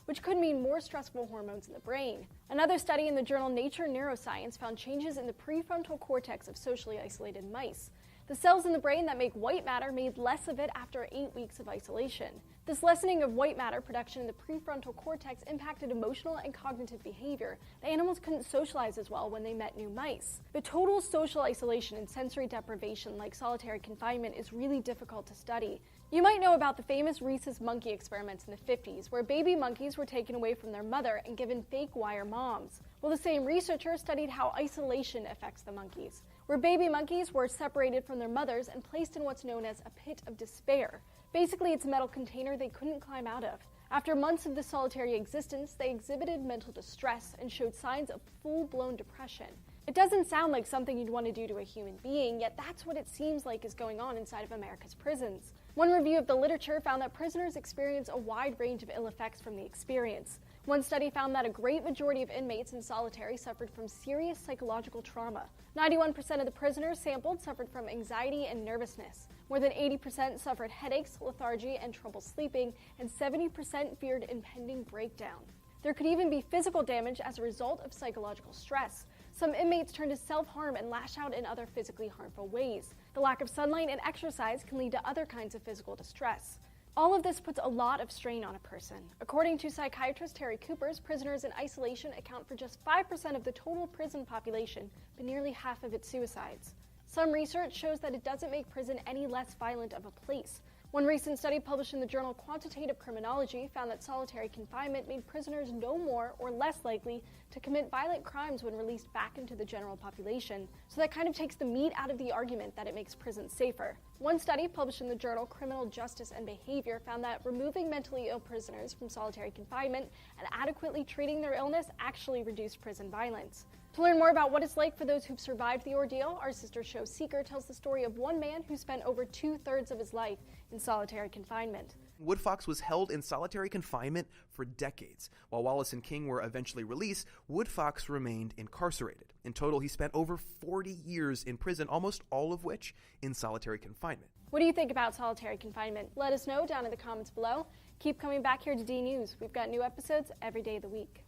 D: which could mean more stressful hormones in the brain. Another study in the journal Nature Neuroscience found changes in the prefrontal cortex of socially isolated mice. The cells in the brain that make white matter made less of it after 8 weeks of isolation. This lessening of white matter production in the prefrontal cortex impacted emotional and cognitive behavior. The animals couldn't socialize as well when they met new mice. But total social isolation and sensory deprivation, like solitary confinement, is really difficult to study. You might know about the famous rhesus monkey experiments in the 50s, where baby monkeys were taken away from their mother and given fake wire moms. Well, the same researcher studied how isolation affects the monkeys, where baby monkeys were separated from their mothers and placed in what's known as a pit of despair. Basically, it's a metal container they couldn't climb out of. After months of this solitary existence, they exhibited mental distress and showed signs of full-blown depression. It doesn't sound like something you'd want to do to a human being, yet that's what it seems like is going on inside of America's prisons. One review of the literature found that prisoners experience a wide range of ill effects from the experience. One study found that a great majority of inmates in solitary suffered from serious psychological trauma. 91% of the prisoners sampled suffered from anxiety and nervousness. More than 80% suffered headaches, lethargy, and trouble sleeping, and 70% feared impending breakdown. There could even be physical damage as a result of psychological stress. Some inmates turn to self-harm and lash out in other physically harmful ways. The lack of sunlight and exercise can lead to other kinds of physical distress. All of this puts a lot of strain on a person. According to psychiatrist Terry Coopers, prisoners in isolation account for just 5% of the total prison population, but nearly half of its suicides. Some research shows that it doesn't make prison any less violent of a place. One recent study published in the journal Quantitative Criminology found that solitary confinement made prisoners no more or less likely to commit violent crimes when released back into the general population. So that kind of takes the meat out of the argument that it makes prisons safer. One study published in the journal Criminal Justice and Behavior found that removing mentally ill prisoners from solitary confinement and adequately treating their illness actually reduced prison violence. To learn more about what it's like for those who've survived the ordeal, our sister show Seeker tells the story of one man who spent over 2/3 of his life in solitary confinement.
E: Woodfox was held in solitary confinement for decades. While Wallace and King were eventually released, Woodfox remained incarcerated. In total, he spent over 40 years in prison, almost all of which in solitary confinement.
D: What do you think about solitary confinement? Let us know down in the comments below. Keep coming back here to D News. We've got new episodes every day of the week.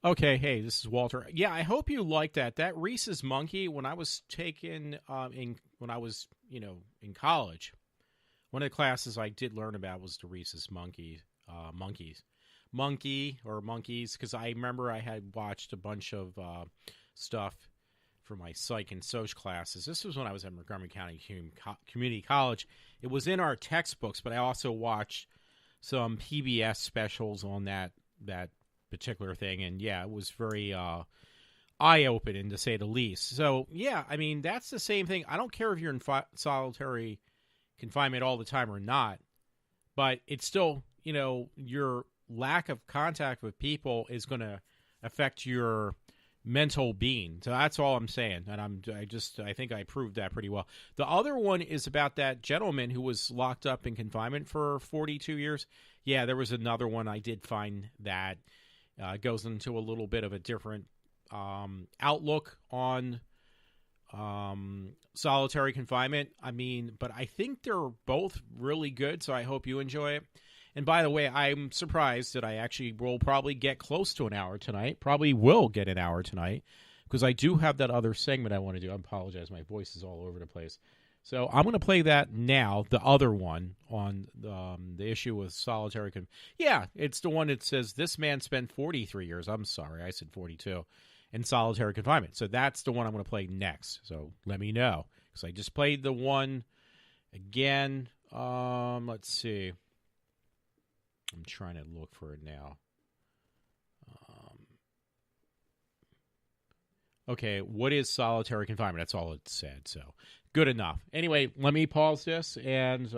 C: Okay, hey, this is Walter. Yeah, I hope you liked that. That rhesus monkey, when I was taking when I was in college, one of the classes I did learn about was the rhesus monkeys, because I remember I had watched a bunch of stuff for my psych and social classes. This was when I was at Montgomery County Community College. It was in our textbooks, but I also watched some PBS specials on that particular thing, and yeah, it was very eye-opening to say the least. So yeah, I mean, that's the same thing. I don't care if you're in solitary confinement all the time or not, but it's still, your lack of contact with people is going to affect your mental being. So that's all I'm saying, and I think I proved that pretty well. The other one is about that gentleman who was locked up in confinement for 42 years. Yeah, there was another one I did find that goes into a little bit of a different outlook on solitary confinement. I mean, but I think they're both really good, so I hope you enjoy it. And by the way, I'm surprised that I actually will probably get close to an hour tonight. Probably will get an hour tonight because I do have that other segment I want to do. I apologize. My voice is all over the place. So I'm going to play that now, the other one on the issue with solitary confinement. Yeah, it's the one that says this man spent 43 years. I'm sorry, I said 42 in solitary confinement. So that's the one I'm going to play next. So let me know because I just played the one again. Let's see. I'm trying to look for it now. Okay, what is solitary confinement? That's all it said, so good enough. Anyway, let me pause this and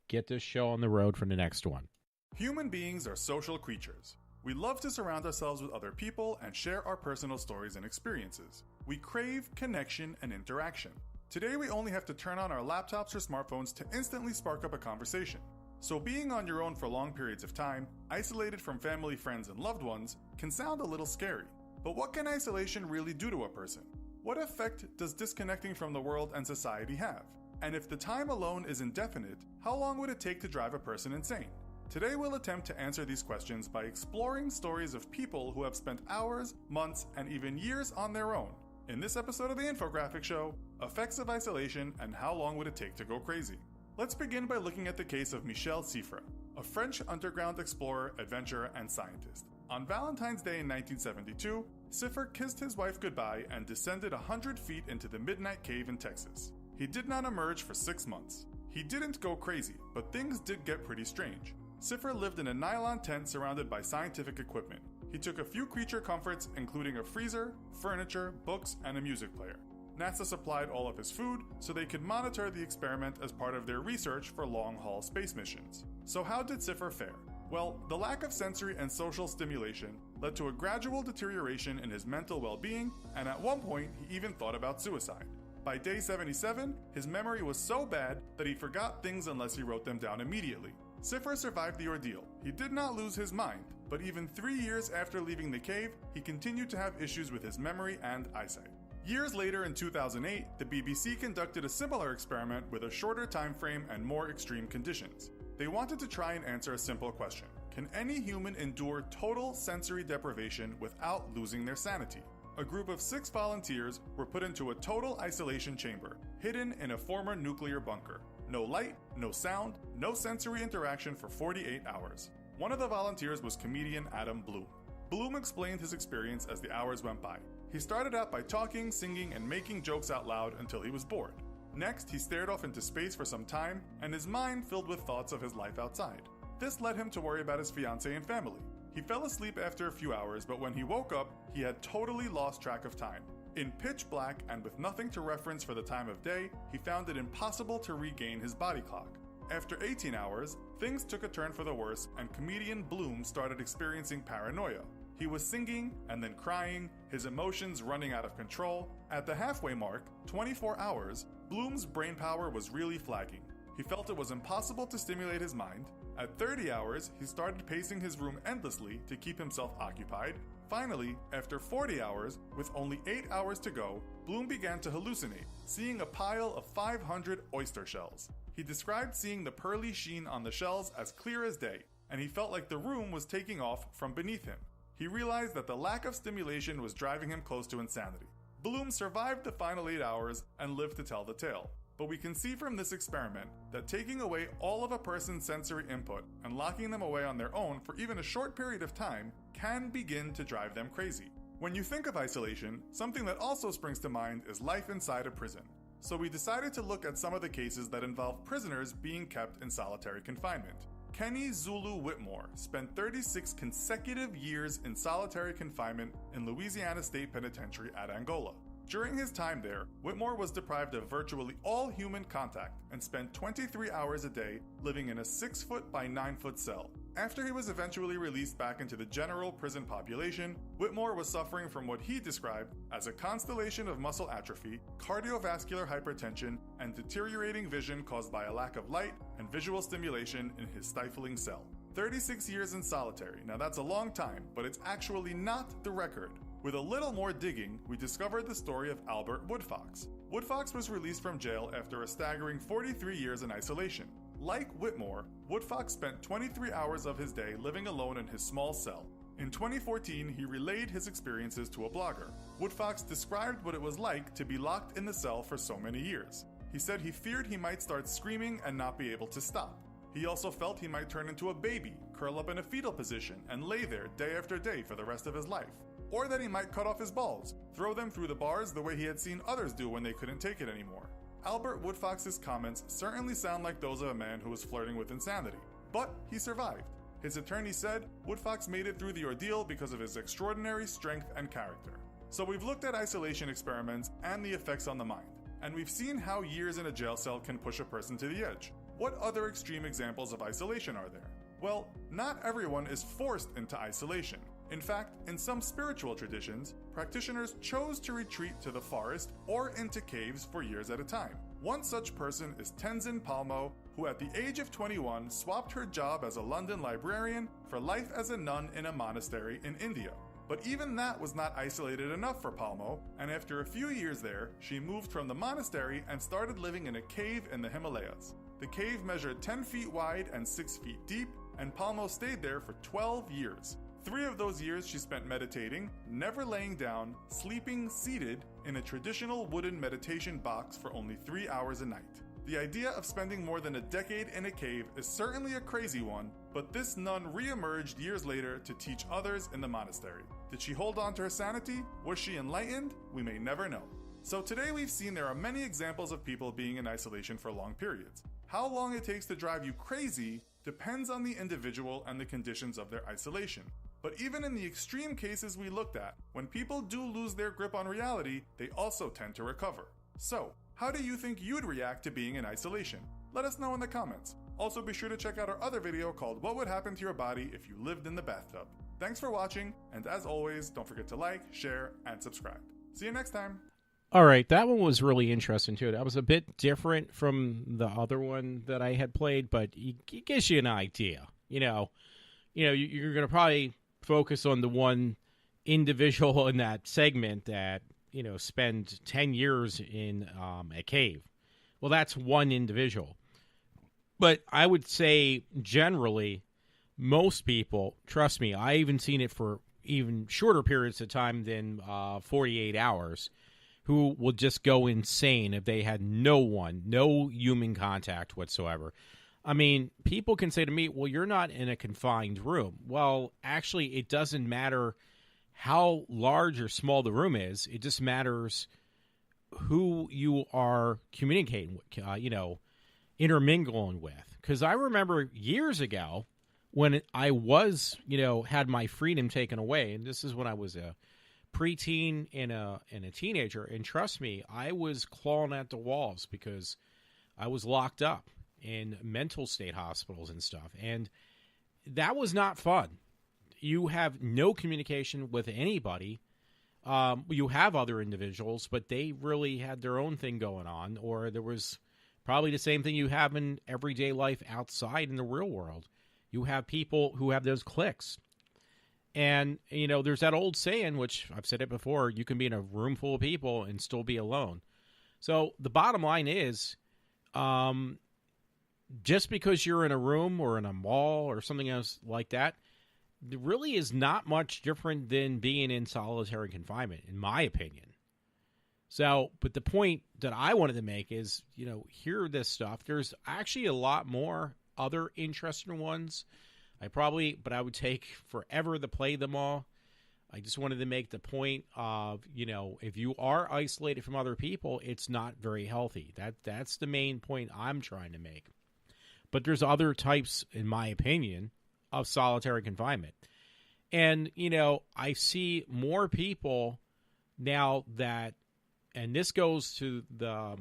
C: get this show on the road for the next one.
F: Human beings are social creatures. We love to surround ourselves with other people and share our personal stories and experiences. We crave connection and interaction. Today, we only have to turn on our laptops or smartphones to instantly spark up a conversation. So being on your own for long periods of time, isolated from family, friends, and loved ones, can sound a little scary. But what can isolation really do to a person? What effect does disconnecting from the world and society have? And if the time alone is indefinite, how long would it take to drive a person insane? Today we'll attempt to answer these questions by exploring stories of people who have spent hours, months, and even years on their own. In this episode of the Infographic Show, effects of isolation and how long would it take to go crazy? Let's begin by looking at the case of Michel Siffre, a French underground explorer, adventurer, and scientist. On Valentine's Day in 1972, Siffre kissed his wife goodbye and descended 100 feet into the Midnight Cave in Texas. He did not emerge for 6 months. He didn't go crazy, but things did get pretty strange. Siffre lived in a nylon tent surrounded by scientific equipment. He took a few creature comforts, including a freezer, furniture, books, and a music player. NASA supplied all of his food so they could monitor the experiment as part of their research for long-haul space missions. So how did Siffre fare? Well, the lack of sensory and social stimulation led to a gradual deterioration in his mental well-being, and at one point, he even thought about suicide. By day 77, his memory was so bad that he forgot things unless he wrote them down immediately. Siffre survived the ordeal. He did not lose his mind, but even 3 years after leaving the cave, he continued to have issues with his memory and eyesight. Years later in 2008, the BBC conducted a similar experiment with a shorter time frame and more extreme conditions. They wanted to try and answer a simple question. Can any human endure total sensory deprivation without losing their sanity? A group of 6 volunteers were put into a total isolation chamber, hidden in a former nuclear bunker. No light, no sound, no sensory interaction for 48 hours. One of the volunteers was comedian Adam Bloom. Bloom explained his experience as the hours went by. He started out by talking, singing, and making jokes out loud until he was bored. Next, he stared off into space for some time, and his mind filled with thoughts of his life outside. This led him to worry about his fiancée and family. He fell asleep after a few hours, but when he woke up, he had totally lost track of time. In pitch black and with nothing to reference for the time of day, he found it impossible to regain his body clock. After 18 hours, things took a turn for the worse, and comedian Bloom started experiencing paranoia. He was singing and then crying, his emotions running out of control. At the halfway mark, 24 hours, Bloom's brain power was really flagging. He felt it was impossible to stimulate his mind. At 30 hours, he started pacing his room endlessly to keep himself occupied. Finally, after 40 hours, with only 8 hours to go, Bloom began to hallucinate, seeing a pile of 500 oyster shells. He described seeing the pearly sheen on the shells as clear as day, and he felt like the room was taking off from beneath him. He realized that the lack of stimulation was driving him close to insanity. Bloom survived the final 8 hours and lived to tell the tale. But we can see from this experiment that taking away all of a person's sensory input and locking them away on their own for even a short period of time can begin to drive them crazy. When you think of isolation, something that also springs to mind is life inside a prison. So we decided to look at some of the cases that involve prisoners being kept in solitary confinement. Kenny Zulu Whitmore spent 36 consecutive years in solitary confinement in Louisiana State Penitentiary at Angola. During his time there, Whitmore was deprived of virtually all human contact and spent 23 hours a day living in a 6-foot by 9-foot cell. After he was eventually released back into the general prison population, Whitmore was suffering from what he described as a constellation of muscle atrophy, cardiovascular hypertension, and deteriorating vision caused by a lack of light and visual stimulation in his stifling cell. 36 years in solitary. Now that's a long time, but it's actually not the record. With a little more digging, we discovered the story of Albert Woodfox. Woodfox was released from jail after a staggering 43 years in isolation. Like Whitmore, Woodfox spent 23 hours of his day living alone in his small cell. In 2014, he relayed his experiences to a blogger. Woodfox described what it was like to be locked in the cell for so many years. He said he feared he might start screaming and not be able to stop. He also felt he might turn into a baby, curl up in a fetal position, and lay there day after day for the rest of his life. Or that he might cut off his balls, throw them through the bars the way he had seen others do when they couldn't take it anymore. Albert Woodfox's comments certainly sound like those of a man who was flirting with insanity. But he survived. His attorney said Woodfox made it through the ordeal because of his extraordinary strength and character. So we've looked at isolation experiments and the effects on the mind, and we've seen how years in a jail cell can push a person to the edge. What other extreme examples of isolation are there? Well, not everyone is forced into isolation. In fact, in some spiritual traditions, practitioners chose to retreat to the forest or into caves for years at a time. One such person is Tenzin Palmo, who at the age of 21 swapped her job as a London librarian for life as a nun in a monastery in India. But even that was not isolated enough for Palmo, and after a few years there, she moved from the monastery and started living in a cave in the Himalayas. The cave measured 10 feet wide and 6 feet deep, and Palmo stayed there for 12 years. 3 of those years she spent meditating, never laying down, sleeping seated in a traditional wooden meditation box for only 3 hours a night. The idea of spending more than a decade in a cave is certainly a crazy one, but this nun re-emerged years later to teach others in the monastery. Did she hold on to her sanity? Was she enlightened? We may never know. So today we've seen there are many examples of people being in isolation for long periods. How long it takes to drive you crazy depends on the individual and the conditions of their isolation. But even in the extreme cases we looked at, when people do lose their grip on reality, they also tend to recover. So, how do you think you'd react to being in isolation? Let us know in the comments. Also be sure to check out our other video called What Would Happen to Your Body If You Lived in the Bathtub. Thanks for watching, and as always, don't forget to like, share, and subscribe. See you next time!
C: All right, that one was really interesting too. That was a bit different from the other one that I had played, but it gives you an idea. You're going to probably focus on the one individual in that segment that spend 10 years in a cave. Well, that's one individual, but I would say generally, most people, trust me, I even seen it for even shorter periods of time than 48 hours. Who will just go insane if they had no human contact whatsoever. I mean, people can say to me, well, you're not in a confined room. Well, actually, it doesn't matter how large or small the room is. It just matters who you are communicating with, intermingling with. Because I remember years ago when I was, had my freedom taken away, and this is when I was a preteen and a teenager, and trust me, I was clawing at the walls because I was locked up in mental state hospitals and stuff, and that was not fun. You have no communication with anybody. You have other individuals, but they really had their own thing going on, or there was probably the same thing you have in everyday life outside in the real world. You have people who have those cliques. And, there's that old saying, which I've said it before, you can be in a room full of people and still be alone. So the bottom line is, just because you're in a room or in a mall or something else like that, it really is not much different than being in solitary confinement, in my opinion. So, but the point that I wanted to make is, hear this stuff. There's actually a lot more other interesting ones. But I would take forever to play them all. I just wanted to make the point of, if you are isolated from other people, it's not very healthy. That's the main point I'm trying to make. But there's other types, in my opinion, of solitary confinement. And, I see more people now that, and this goes to the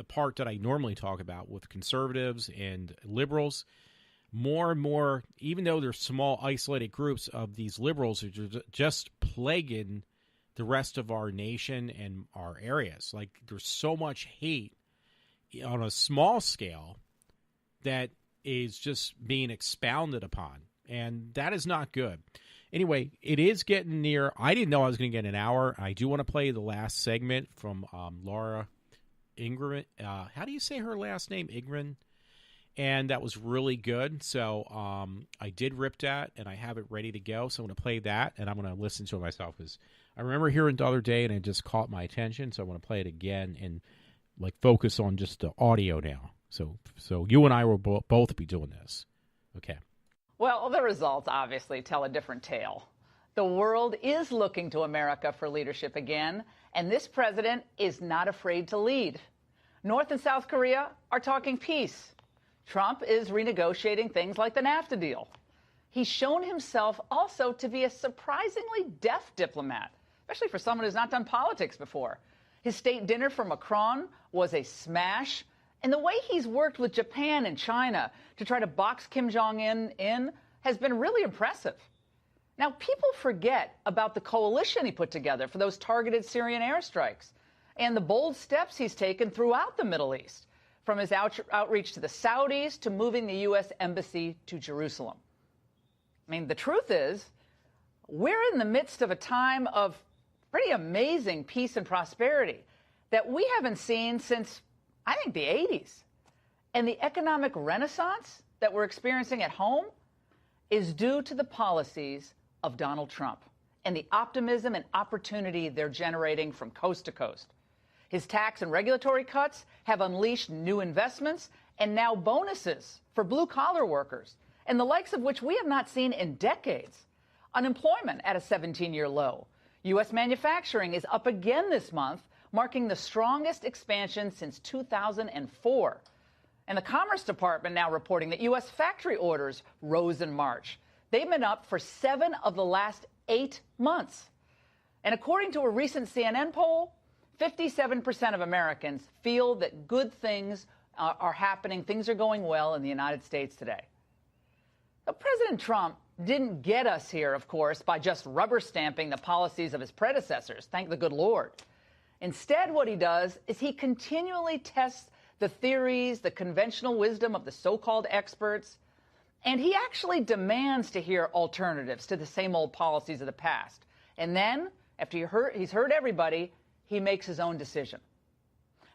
C: part that I normally talk about with conservatives and liberals. More and more, even though there's small, isolated groups of these liberals who are just plaguing the rest of our nation and our areas. Like, there's so much hate on a small scale that is just being expounded upon, and that is not good. Anyway, it is getting near. I didn't know I was going to get an hour. I do want to play the last segment from Laura Ingram. How do you say her last name? Ingram? and that was really good. So I did rip that, and I have it ready to go. So I'm going to play that, and I'm going to listen to it myself because I remember hearing it the other day, and it just caught my attention. So I want to play it again and like focus on just the audio now. So you and I will both be doing this. Okay.
G: Well, the results obviously tell a different tale. The world is looking to America for leadership again, and this president is not afraid to lead. North and South Korea are talking peace. Trump is renegotiating things like the NAFTA deal. He's shown himself also to be a surprisingly deft diplomat, especially for someone who's not done politics before. His state dinner for Macron was a smash. And the way he's worked with Japan and China to try to box Kim Jong-un in has been really impressive. Now, people forget about the coalition he put together for those targeted Syrian airstrikes and the bold steps he's taken throughout the Middle East, from his outreach to the Saudis to moving the U.S. Embassy to Jerusalem. I mean, the truth is, we're in the midst of a time of pretty amazing peace and prosperity that we haven't seen since, I think, the 80s. And the economic renaissance that we're experiencing at home is due to the policies of Donald Trump and the optimism and opportunity they're generating from coast to coast. His tax and regulatory cuts have unleashed new investments and now bonuses for blue-collar workers, and the likes of which we have not seen in decades. Unemployment at a 17-year low. U.S. manufacturing is up again this month, marking the strongest expansion since 2004. And the Commerce Department now reporting that U.S. factory orders rose in March. They've been up for 7 of the last 8 months. And according to a recent CNN poll, 57% of Americans feel that good things are happening, things are going well in the United States today. Now, President Trump didn't get us here, of course, by just rubber stamping the policies of his predecessors, thank the good Lord. Instead, what he does is he continually tests the theories, the conventional wisdom of the so-called experts, and he actually demands to hear alternatives to the same old policies of the past. And then, after he's heard everybody, he makes his own decision.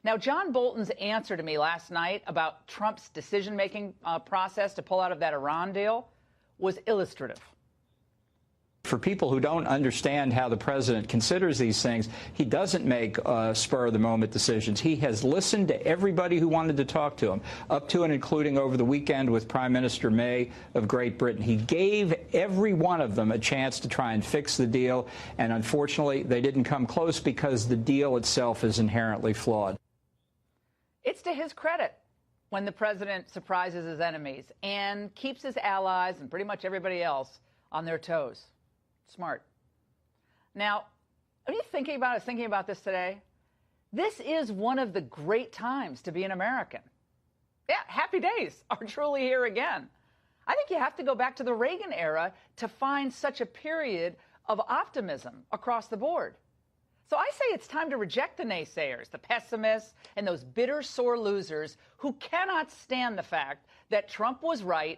G: Now, John Bolton's answer to me last night about Trump's decision-making process to pull out of that Iran deal was illustrative.
H: For people who don't understand how the president considers these things, he doesn't make spur-of-the-moment decisions. He has listened to everybody who wanted to talk to him, up to and including over the weekend with Prime Minister May of Great Britain. He gave every one of them a chance to try and fix the deal, and unfortunately, they didn't come close because the deal itself is inherently flawed.
G: It's to his credit when the president surprises his enemies and keeps his allies and pretty much everybody else on their toes. Smart. Now, are you thinking about this today? This is one of the great times to be an American. Yeah, happy days are truly here again. I think you have to go back to the Reagan era to find such a period of optimism across the board. So I say it's time to reject the naysayers, the pessimists, and those bitter, sore losers who cannot stand the fact that Trump was right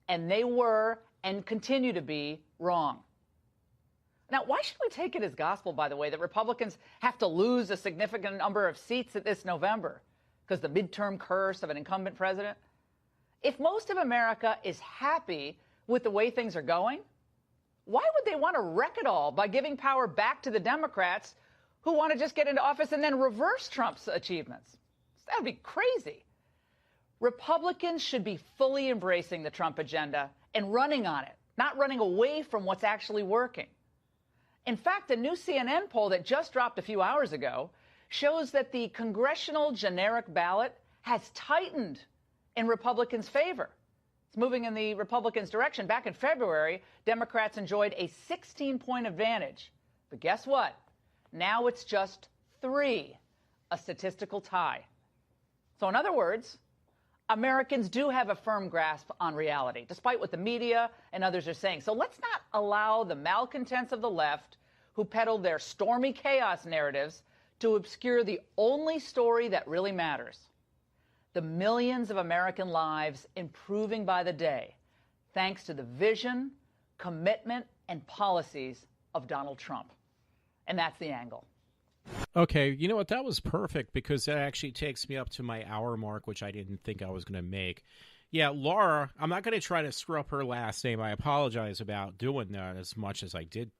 G: and they were and continue to be wrong. Now, why should we take it as gospel, by the way, that Republicans have to lose a significant number of seats at this November because the midterm curse of an incumbent president? If most of America is happy with the way things are going, why would they want to wreck it all by giving power back to the Democrats who want to just get into office and then reverse Trump's achievements? That would be crazy. Republicans should be fully embracing the Trump agenda and running on it, not running away from what's actually working. In fact, a new CNN poll that just dropped a few hours ago shows that the congressional generic ballot has tightened in Republicans' favor. It's moving in the Republicans' direction. Back in February, Democrats enjoyed a 16-point advantage. But guess what? Now it's just 3, a statistical tie. So in other words, Americans do have a firm grasp on reality, despite what the media and others are saying. So let's not allow the malcontents of the left, who peddle their stormy chaos narratives, to obscure the only story that really matters: the millions of American lives improving by the day, thanks to the vision, commitment, and policies of Donald Trump. And that's the angle.
C: Okay, you know what? That was perfect because that actually takes me up to my hour mark, which I didn't think I was going to make. Yeah, Laura, I'm not going to try to screw up her last name. I apologize about doing that as much as I did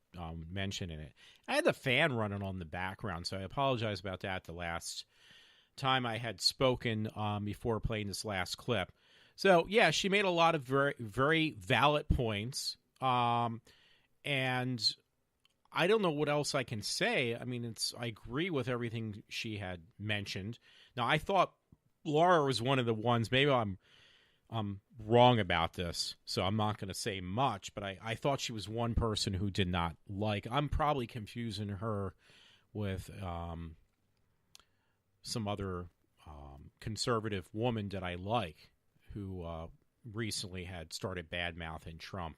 C: mention in it. I had the fan running on the background, so I apologize about that the last time I had spoken before playing this last clip. So, yeah, she made a lot of very, very valid points. And I don't know what else I can say. I mean, I agree with everything she had mentioned. Now, I thought Laura was one of the ones, maybe I'm wrong about this, so I'm not going to say much, but I thought she was one person who did not like. I'm probably confusing her with some other conservative woman that I like who recently had started bad-mouthing Trump.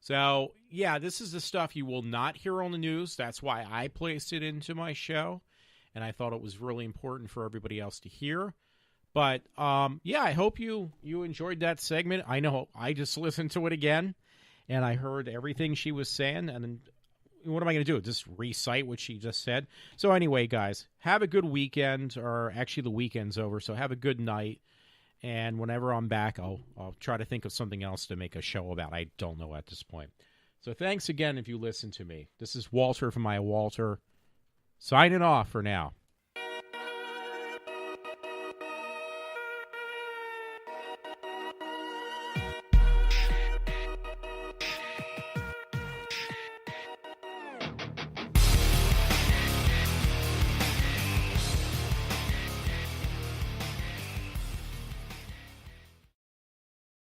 C: So, yeah, this is the stuff you will not hear on the news. That's why I placed it into my show, and I thought it was really important for everybody else to hear. But, yeah, I hope you enjoyed that segment. I know I just listened to it again, and I heard everything she was saying. And what am I going to do? Just recite what she just said? So anyway, guys, have a good weekend, or actually the weekend's over, so have a good night. And whenever I'm back, I'll try to think of something else to make a show about. I don't know at this point. So thanks again if you listen to me. This is Walter from iWalter, signing off for now.